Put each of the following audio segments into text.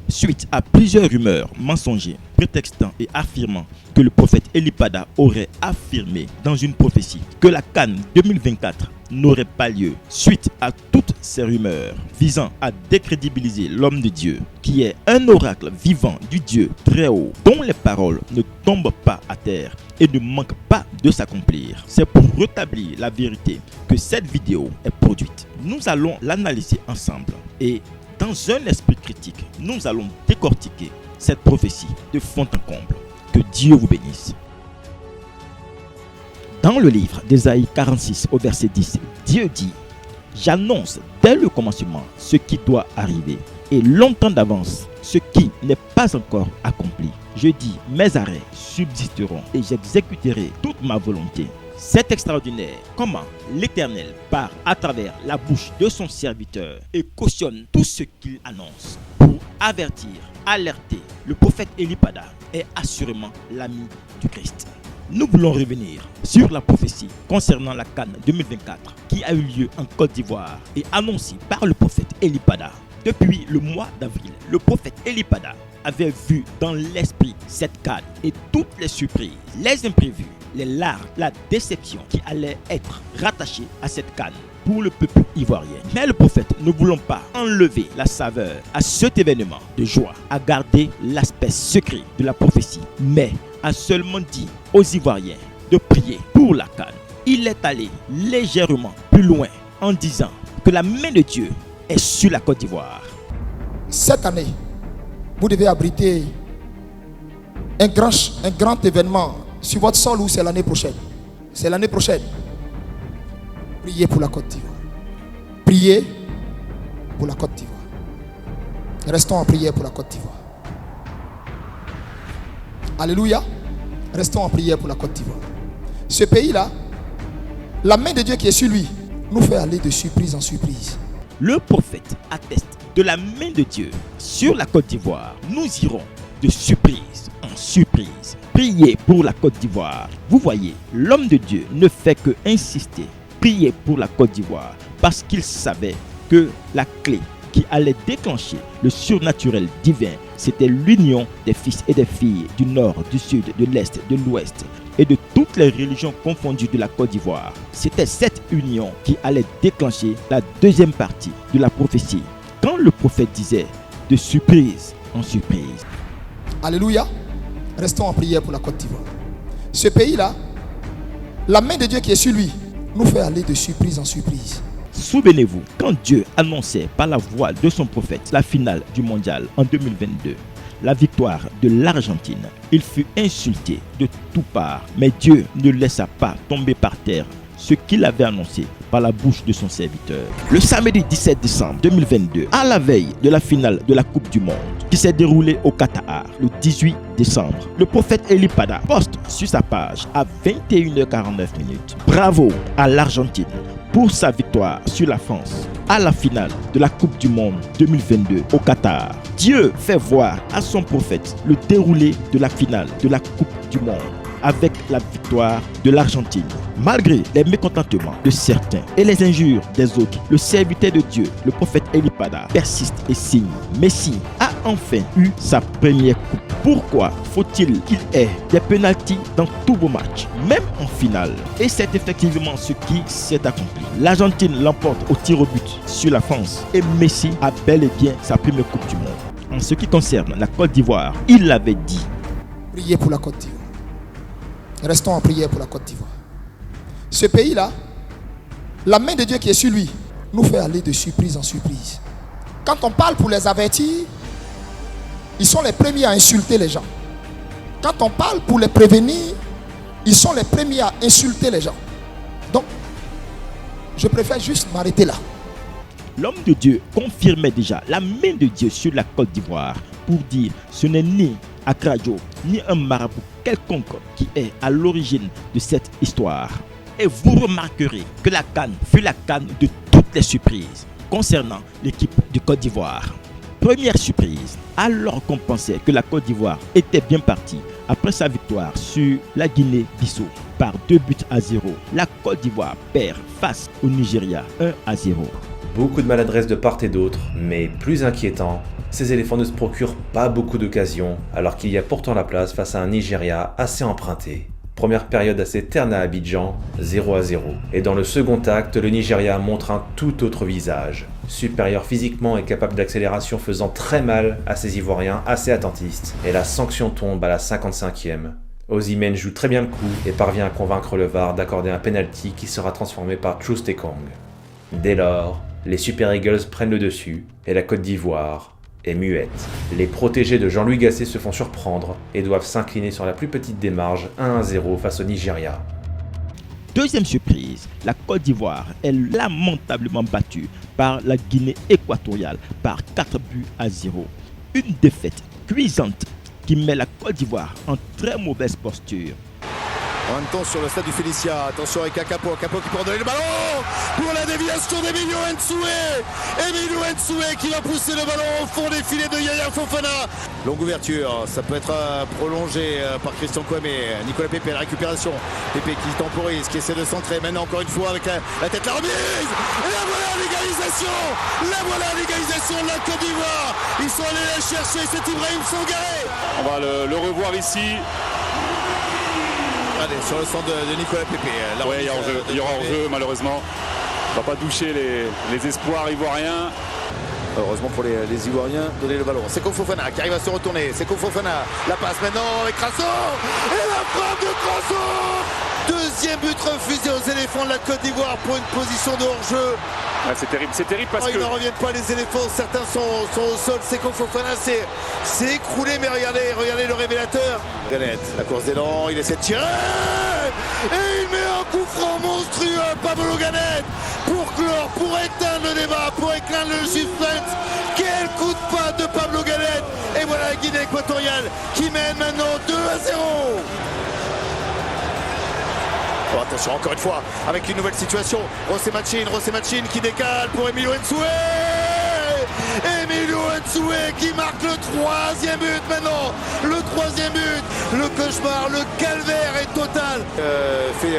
suite à plusieurs rumeurs mensongères prétextant et affirmant que le prophète Elipada aurait affirmé dans une prophétie que la CAN 2024 n'aurait pas lieu. Suite à toutes ces rumeurs visant à décrédibiliser l'homme de Dieu, qui est un oracle vivant du Dieu très haut, dont les paroles ne tombent pas à terre et ne manquent pas de s'accomplir. C'est pour rétablir la vérité que cette vidéo est produite. Nous allons l'analyser ensemble et dans un esprit critique, nous allons décortiquer cette prophétie de fond en comble. Que Dieu vous bénisse. Dans le livre d'Ésaïe 46 au verset 10, Dieu dit: j'annonce dès le commencement ce qui doit arriver et longtemps d'avance ce qui n'est pas encore accompli. Je dis: mes arrêts subsisteront et j'exécuterai toute ma volonté. C'est extraordinaire comment l'Éternel parle à travers la bouche de son serviteur et cautionne tout ce qu'il annonce pour avertir, alerter. Le prophète Elipada est assurément l'ami du Christ. Nous voulons revenir sur la prophétie concernant la CAN 2024 qui a eu lieu en Côte d'Ivoire et annoncée par le prophète Elipada. Depuis le mois d'avril, le prophète Elipada avait vu dans l'esprit cette CAN et toutes les surprises, les imprévus, les larmes, la déception qui allait être rattachée à cette CAN pour le peuple ivoirien. Mais le prophète, ne voulant pas enlever la saveur à cet événement de joie, a gardé l'aspect secret de la prophétie, mais a seulement dit aux Ivoiriens de prier pour la CAN. Il est allé légèrement plus loin en disant que la main de Dieu est sur la Côte d'Ivoire. Cette année, vous devez abriter un grand événement sur votre sol ou c'est l'année prochaine? C'est l'année prochaine. Priez pour la Côte d'Ivoire. Priez pour la Côte d'Ivoire. Restons en prière pour la Côte d'Ivoire. Alléluia. Restons en prière pour la Côte d'Ivoire. Ce pays-là, la main de Dieu qui est sur lui, nous fait aller de surprise en surprise. Le prophète atteste de la main de Dieu sur la Côte d'Ivoire. Nous irons de surprise en surprise. Priez pour la Côte d'Ivoire. Vous voyez, l'homme de Dieu ne fait que insister. Priez pour la Côte d'Ivoire parce qu'il savait que la clé qui allait déclencher le surnaturel divin, c'était l'union des fils et des filles du nord, du sud, de l'est, de l'ouest et de toutes les religions confondues de la Côte d'Ivoire. C'était cette union qui allait déclencher la deuxième partie de la prophétie. Quand le prophète disait de surprise en surprise. Alléluia. Restons en prière pour la Côte d'Ivoire. Ce pays-là, la main de Dieu qui est sur lui, nous fait aller de surprise en surprise. Souvenez-vous, quand Dieu annonçait par la voix de son prophète la finale du mondial en 2022, la victoire de l'Argentine, il fut insulté de toutes parts. Mais Dieu ne laissa pas tomber par terre ce qu'il avait annoncé par la bouche de son serviteur. Le samedi 17 décembre 2022, à la veille de la finale de la Coupe du Monde, qui s'est déroulée au Qatar le 18 décembre, le prophète Elipada poste sur sa page à 21h49. Bravo à l'Argentine pour sa victoire sur la France à la finale de la Coupe du Monde 2022 au Qatar. Dieu fait voir à son prophète le déroulé de la finale de la Coupe du Monde avec la victoire de l'Argentine. Malgré les mécontentements de certains et les injures des autres, le serviteur de Dieu, le prophète Elipada, persiste et signe. Messi a enfin eu sa première coupe. Pourquoi faut-il qu'il ait des pénaltys dans tous vos matchs, même en finale? Et c'est effectivement ce qui s'est accompli. L'Argentine l'emporte au tir au but sur la France et Messi a bel et bien sa première coupe du monde. En ce qui concerne la Côte d'Ivoire, il l'avait dit. Priez pour la Côte d'Ivoire. Restons en prière pour la Côte d'Ivoire. Ce pays-là, la main de Dieu qui est sur lui, nous fait aller de surprise en surprise. Quand on parle pour les avertir, ils sont les premiers à insulter les gens. Quand on parle pour les prévenir, ils sont les premiers à insulter les gens. Donc, je préfère juste m'arrêter là. L'homme de Dieu confirmait déjà la main de Dieu sur la Côte d'Ivoire pour dire ce n'est ni Akrajo ni un marabout quelconque qui est à l'origine de cette histoire. Et vous remarquerez que la CAN fut la CAN de toutes les surprises concernant l'équipe de Côte d'Ivoire. Première surprise, alors qu'on pensait que la Côte d'Ivoire était bien partie après sa victoire sur la Guinée-Bissau par 2-0, la Côte d'Ivoire perd face au Nigeria 1-0. Beaucoup de maladresse de part et d'autre, mais plus inquiétant, Ces éléphants ne se procurent pas beaucoup d'occasions, alors qu'il y a pourtant la place face à un Nigeria assez emprunté. Première période assez terne à Abidjan, 0-0. Et dans le second acte, le Nigeria montre un tout autre visage. Supérieur physiquement et capable d'accélération, faisant très mal à ces Ivoiriens assez attentistes. Et la sanction tombe à la 55e. Osimhen joue très bien le coup et parvient à convaincre le VAR d'accorder un penalty qui sera transformé par Troost-Ekong. Dès lors, les Super Eagles prennent le dessus et la Côte d'Ivoire est muette. Les protégés de Jean-Louis Gasset se font surprendre et doivent s'incliner sur la plus petite des marges 1-0 face au Nigeria. Deuxième surprise, la Côte d'Ivoire est lamentablement battue par la Guinée équatoriale par 4-0. Une défaite cuisante qui met la Côte d'Ivoire en très mauvaise posture. En même temps sur le stade du Félicia, attention avec Akapo qui peut redonner le ballon pour la déviation d'Emilio Nsoué. Emilio Nsoué qui va pousser le ballon au fond des filets de Yaya Fofana. Longue ouverture, ça peut être prolongé par Christian Kouamé. Nicolas Pepe, la récupération. Pepe qui temporise, qui essaie de centrer. Maintenant encore une fois avec la tête la remise. Et la voilà l'égalisation. La voilà l'égalisation de la Côte d'Ivoire. Ils sont allés la chercher, c'est Ibrahim Sangaré. On va le revoir ici. Allez, sur le centre de Nicolas Pepe. Oui, il y aura hors-jeu malheureusement. On ne va pas toucher les espoirs ivoiriens. Heureusement pour les Ivoiriens, donner le ballon. Seko Fofana qui arrive à se retourner. Seko Fofana, la passe maintenant avec Crasso. Et la frappe de Crasso. Deuxième but refusé aux éléphants de la Côte d'Ivoire pour une position de hors-jeu. Ouais, c'est terrible parce que... Ils n'en reviennent pas les éléphants, certains sont au sol. Seko Fofana s'est écroulé, mais regardez le révélateur. Ganet, la course d'élan, il essaie de tirer. Et il met un coup franc monstrueux à Pablo Ganet pour clore, pour éteindre le débat, pour éteindre le suspense. Quel coup de patte de Pablo Ganet. Et voilà la Guinée équatoriale qui mène maintenant 2-0. Oh, attention encore une fois avec une nouvelle situation. Rosé Machine qui décale pour Emilio Nsoué. Emilio Nsoué qui marque le troisième but maintenant. Le troisième but. Le cauchemar, le calvaire est total. Fait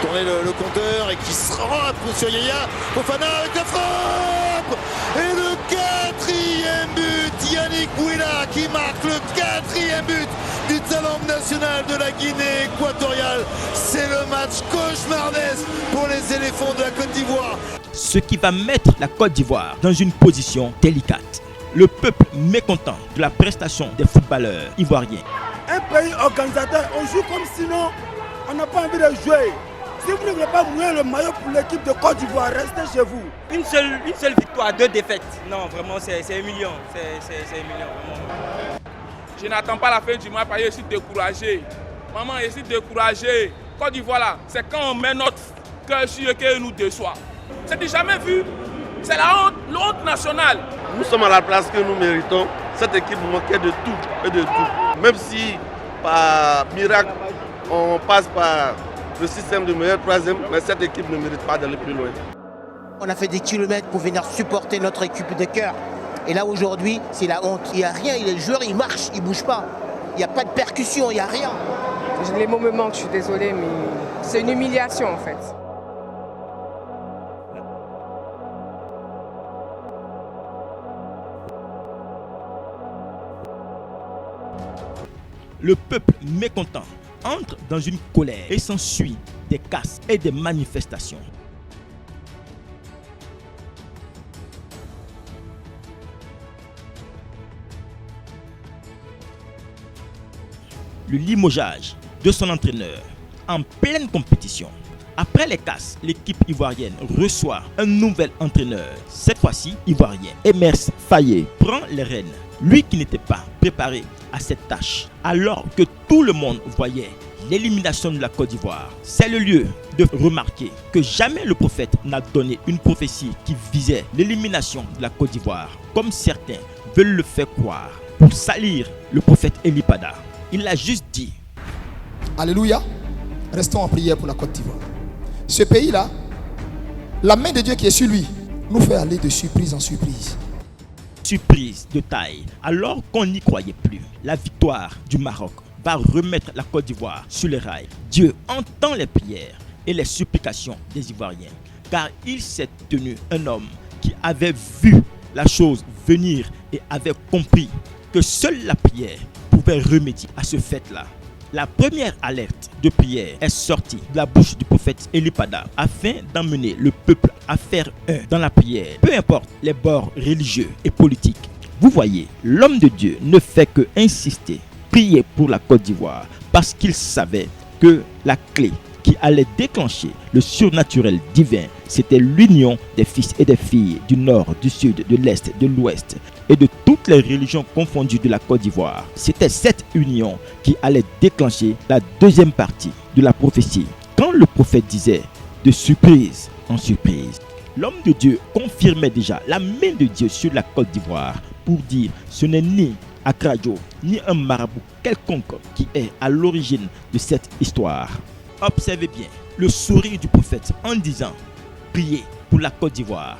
tourner le compteur et qui se rend sur Yaya Fofana avec la frappe. Et le quatrième but. Yannick Bouila qui marque le quatrième but du talent national de la Guinée équatoriale. C'est le match cauchemardesque pour les éléphants de la Côte d'Ivoire. Ce qui va mettre la Côte d'Ivoire dans une position délicate. Le peuple mécontent de la prestation des footballeurs ivoiriens. Un pays organisateur, on joue comme sinon on n'a pas envie de jouer. Si vous ne voulez pas mouiller le maillot pour l'équipe de Côte d'Ivoire, restez chez vous. Une seule victoire, 2 défaites. Non, vraiment, c'est humiliant. C'est humiliant, vraiment. Je n'attends pas la fin du mois parce que je suis découragé. Maman, je suis découragé. Côte d'Ivoire, là, c'est quand on met notre cœur sur eux qu'elle nous déçoit. C'est jamais vu. C'est la honte nationale. Nous sommes à la place que nous méritons. Cette équipe manquait de tout et de tout. Même si par miracle, on passe par le système du meilleur troisième, mais cette équipe ne mérite pas d'aller plus loin. On a fait des kilomètres pour venir supporter notre équipe de cœur. Et là aujourd'hui, c'est la honte. Il n'y a rien, les joueurs ils marchent, ils ne bougent pas. Il n'y a pas de percussion, il n'y a rien. Les mots me manquent, je suis désolée, mais c'est une humiliation en fait. Le peuple mécontent entre dans une colère et s'ensuit des casses et des manifestations. Le limogeage de son entraîneur en pleine compétition. Après les casses, l'équipe ivoirienne reçoit un nouvel entraîneur, cette fois-ci ivoirien. Emers Faye prend les rênes, lui qui n'était pas préparé à cette tâche, alors que tout le monde voyait l'élimination de la Côte d'Ivoire. C'est le lieu de remarquer que jamais le prophète n'a donné une prophétie qui visait l'élimination de la Côte d'Ivoire, comme certains veulent le faire croire, pour salir le prophète Elipada. Il a juste dit. Alléluia. Restons en prière pour la Côte d'Ivoire. Ce pays-là, la main de Dieu qui est sur lui, nous fait aller de surprise en surprise. Surprise de taille, alors qu'on n'y croyait plus. La victoire du Maroc va remettre la Côte d'Ivoire sur les rails. Dieu entend les prières et les supplications des Ivoiriens, car il s'est tenu un homme qui avait vu la chose venir et avait compris que seule la prière pouvait remédier à ce fait-là. La première alerte de prière est sortie de la bouche du prophète Elipada afin d'emmener le peuple à faire un dans la prière, peu importe les bords religieux et politiques. Vous voyez, l'homme de Dieu ne fait que insister, prier pour la Côte d'Ivoire parce qu'il savait que la clé qui allait déclencher le surnaturel divin, c'était l'union des fils et des filles du nord, du sud, de l'est, de l'ouest et de toutes les religions confondues de la Côte d'Ivoire. C'était cette union qui allait déclencher la deuxième partie de la prophétie. Quand le prophète disait de surprise en surprise, l'homme de Dieu confirmait déjà la main de Dieu sur la Côte d'Ivoire pour dire ce n'est ni Akrajo ni un marabout quelconque qui est à l'origine de cette histoire. Observez bien le sourire du prophète en disant « Priez pour la Côte d'Ivoire ».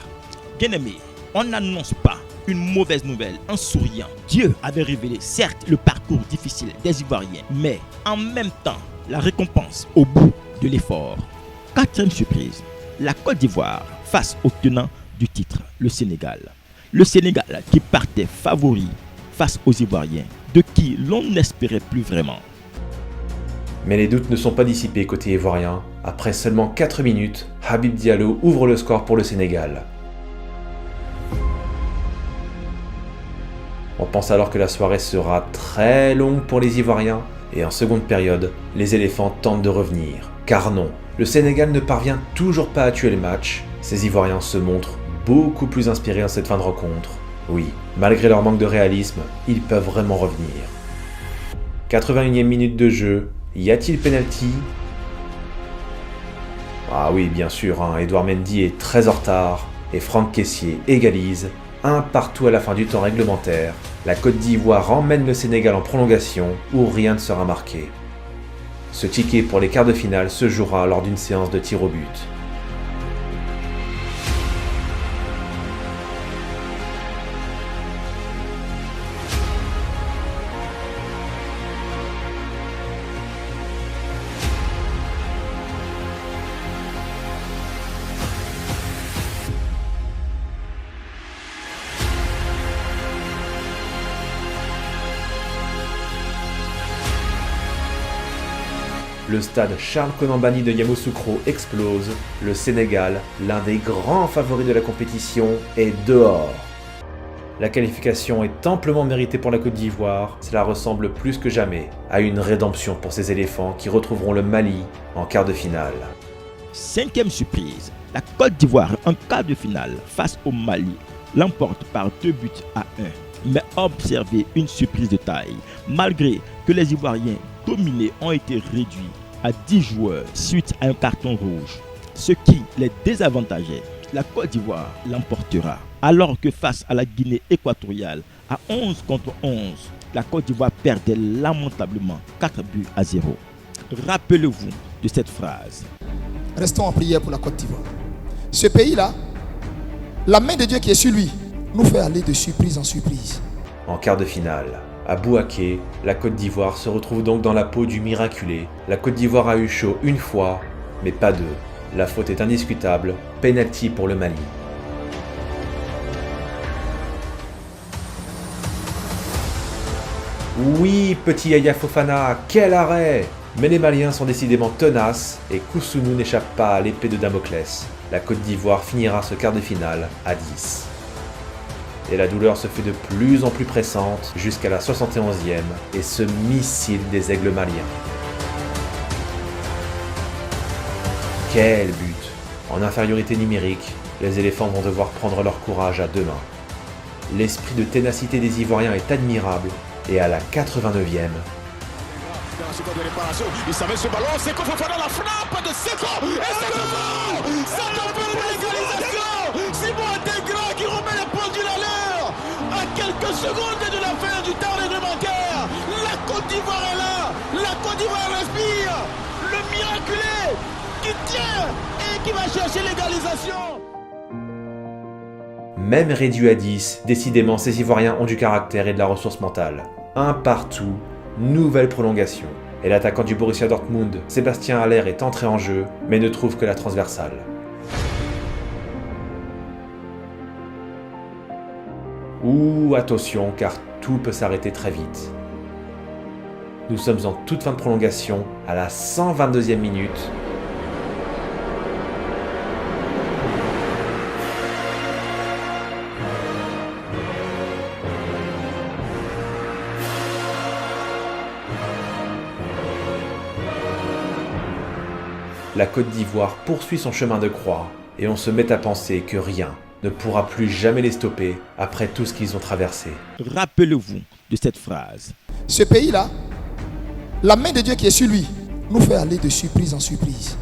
Bien-aimé, on n'annonce pas une mauvaise nouvelle en souriant. Dieu avait révélé certes le parcours difficile des Ivoiriens, mais en même temps la récompense au bout de l'effort. Quatrième surprise, la Côte d'Ivoire face au tenant du titre, le Sénégal. Le Sénégal qui partait favori face aux Ivoiriens, de qui l'on n'espérait plus vraiment. Mais les doutes ne sont pas dissipés côté ivoirien. Après seulement 4 minutes, Habib Diallo ouvre le score pour le Sénégal. On pense alors que la soirée sera très longue pour les Ivoiriens, et en seconde période, les éléphants tentent de revenir. Car non, le Sénégal ne parvient toujours pas à tuer le match. Ces Ivoiriens se montrent beaucoup plus inspirés en cette fin de rencontre. Oui, malgré leur manque de réalisme, ils peuvent vraiment revenir. 81e minute de jeu, y a-t-il penalty? Ah oui, bien sûr, Edouard Mendy est très en retard et Franck Kessié égalise, 1-1 à la fin du temps réglementaire. La Côte d'Ivoire emmène le Sénégal en prolongation où rien ne sera marqué. Ce ticket pour les quarts de finale se jouera lors d'une séance de tir au but. Le stade Charles Konan-Banny de Yamoussoukro explose. Le Sénégal, l'un des grands favoris de la compétition, est dehors. La qualification est amplement méritée pour la Côte d'Ivoire. Cela ressemble plus que jamais à une rédemption pour ces éléphants qui retrouveront le Mali en quart de finale. Cinquième surprise, la Côte d'Ivoire en quart de finale face au Mali l'emporte par 2-1. Mais observez une surprise de taille. Malgré que les Ivoiriens dominés ont été réduits à 10 joueurs suite à un carton rouge, ce qui les désavantageait, la Côte d'Ivoire l'emportera. Alors que face à la Guinée équatoriale, à 11 contre 11, la Côte d'Ivoire perdait lamentablement 4-0. Rappelez-vous de cette phrase. Restons en prière pour la Côte d'Ivoire. Ce pays-là, la main de Dieu qui est sur lui, nous fait aller de surprise en surprise. En quart de finale, à Bouaké, la Côte d'Ivoire se retrouve donc dans la peau du miraculé. La Côte d'Ivoire a eu chaud une fois, mais pas deux. La faute est indiscutable, penalty pour le Mali. Oui, petit Yaya Fofana, quel arrêt! Mais les Maliens sont décidément tenaces et Koussounou n'échappe pas à l'épée de Damoclès. La Côte d'Ivoire finira ce quart de finale à 10. Et la douleur se fait de plus en plus pressante jusqu'à la 71e et ce missile des aigles maliens. Quel but! En infériorité numérique, les éléphants vont devoir prendre leur courage à deux mains. L'esprit de ténacité des Ivoiriens est admirable et à la 89e, il savait ce ballon, c'est qu'on fait la frappe de Seko et c'est devant. Ça t'appelle l'égalisation. Simon Intégra qui remet le pendule à l'heure à quelques secondes de la fin du temps réglementaire. La Côte d'Ivoire est là, la Côte d'Ivoire respire. Le miraculé qui tient et qui va chercher l'égalisation. Même réduit à 10, décidément ces Ivoiriens ont du caractère et de la ressource mentale. 1-1, nouvelle prolongation. Et l'attaquant du Borussia Dortmund, Sébastien Haller, est entré en jeu, mais ne trouve que la transversale. Ouh, attention, car tout peut s'arrêter très vite. Nous sommes en toute fin de prolongation, à la 122e minute. La Côte d'Ivoire poursuit son chemin de croix et on se met à penser que rien ne pourra plus jamais les stopper après tout ce qu'ils ont traversé. Rappelez-vous de cette phrase. Ce pays-là, la main de Dieu qui est sur lui, nous fait aller de surprise en surprise.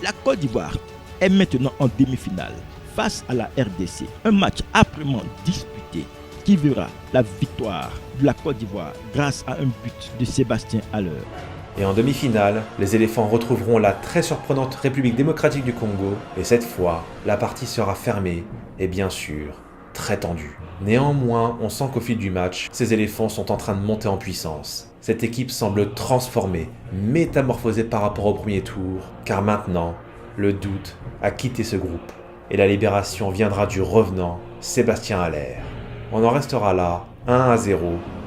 La Côte d'Ivoire est maintenant en demi-finale face à la RDC. Un match âprement disputé qui verra la victoire de la Côte d'Ivoire grâce à un but de Sébastien Haller. Et en demi-finale, les éléphants retrouveront la très surprenante République démocratique du Congo, et cette fois, la partie sera fermée et bien sûr, très tendue. Néanmoins, on sent qu'au fil du match, ces éléphants sont en train de monter en puissance. Cette équipe semble transformée, métamorphosée par rapport au premier tour, car maintenant, le doute a quitté ce groupe, et la libération viendra du revenant Sébastien Haller. On en restera là, 1-0.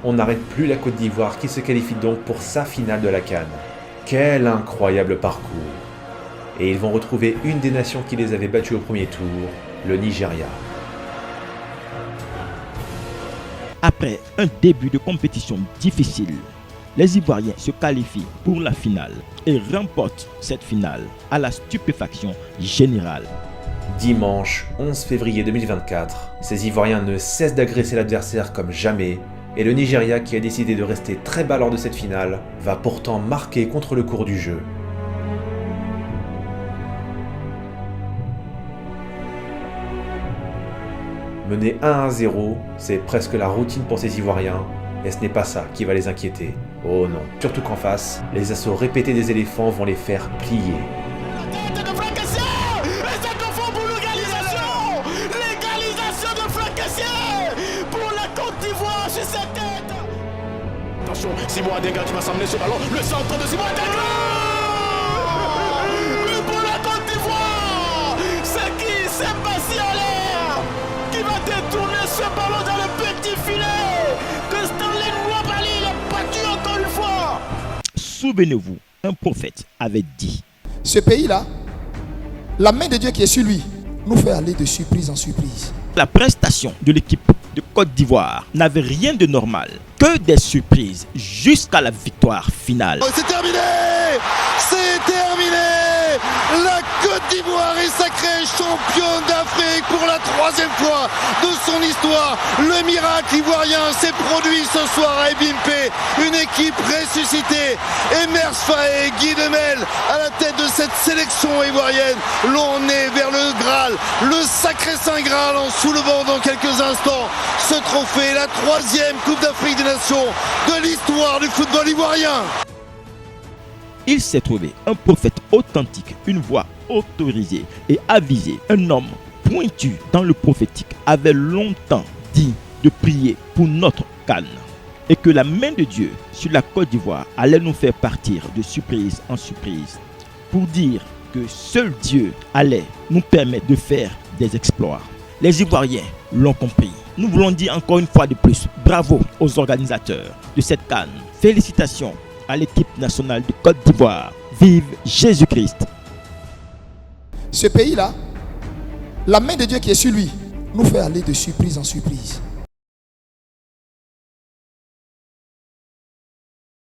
On n'arrête plus la Côte d'Ivoire qui se qualifie donc pour sa finale de la CAN. Quel incroyable parcours! Et ils vont retrouver une des nations qui les avait battus au premier tour, le Nigeria. Après un début de compétition difficile, les Ivoiriens se qualifient pour la finale et remportent cette finale à la stupéfaction générale. Dimanche 11 février 2024, ces Ivoiriens ne cessent d'agresser l'adversaire comme jamais, et le Nigeria, qui a décidé de rester très bas lors de cette finale, va pourtant marquer contre le cours du jeu. Mener 1-0, c'est presque la routine pour ces Ivoiriens, et ce n'est pas ça qui va les inquiéter. Oh non, surtout qu'en face, les assauts répétés des éléphants vont les faire plier. Simon Adenga qui va s'emmener ce ballon, le centre de Simon Adenga. Mais pour la Côte d'Ivoire, c'est qui? Sébastien Haller qui va détourner ce ballon dans le petit filet que Stanley Nwabali a battu encore une fois. Souvenez-vous, un prophète avait dit: ce pays-là, la main de Dieu qui est sur lui, nous fait aller de surprise en surprise. La prestation de l'équipe de Côte d'Ivoire n'avait rien de normal, que des surprises jusqu'à la victoire finale. Oh, c'est terminé! C'est terminé! La Côte d'Ivoire est sacrée championne d'Afrique pour la 3e fois de son histoire. Le miracle ivoirien s'est produit ce soir à Ebimpe. Une équipe ressuscitée. Emers Faé et Guy Demel à la tête de cette sélection ivoirienne. L'on est vers le Graal, le sacré Saint Graal, en soulevant dans quelques instants ce trophée, la 3e Coupe d'Afrique des Nations de l'histoire du football ivoirien. Il s'est trouvé un prophète authentique, une voix autorisée et avisée. Un homme pointu dans le prophétique avait longtemps dit de prier pour notre CAN et que la main de Dieu sur la Côte d'Ivoire allait nous faire partir de surprise en surprise pour dire que seul Dieu allait nous permettre de faire des exploits. Les Ivoiriens l'ont compris. Nous voulons dire encore une fois de plus, bravo aux organisateurs de cette CAN. Félicitations à l'équipe nationale de Côte d'Ivoire. Vive Jésus-Christ! Ce pays-là, la main de Dieu qui est sur lui, nous fait aller de surprise en surprise.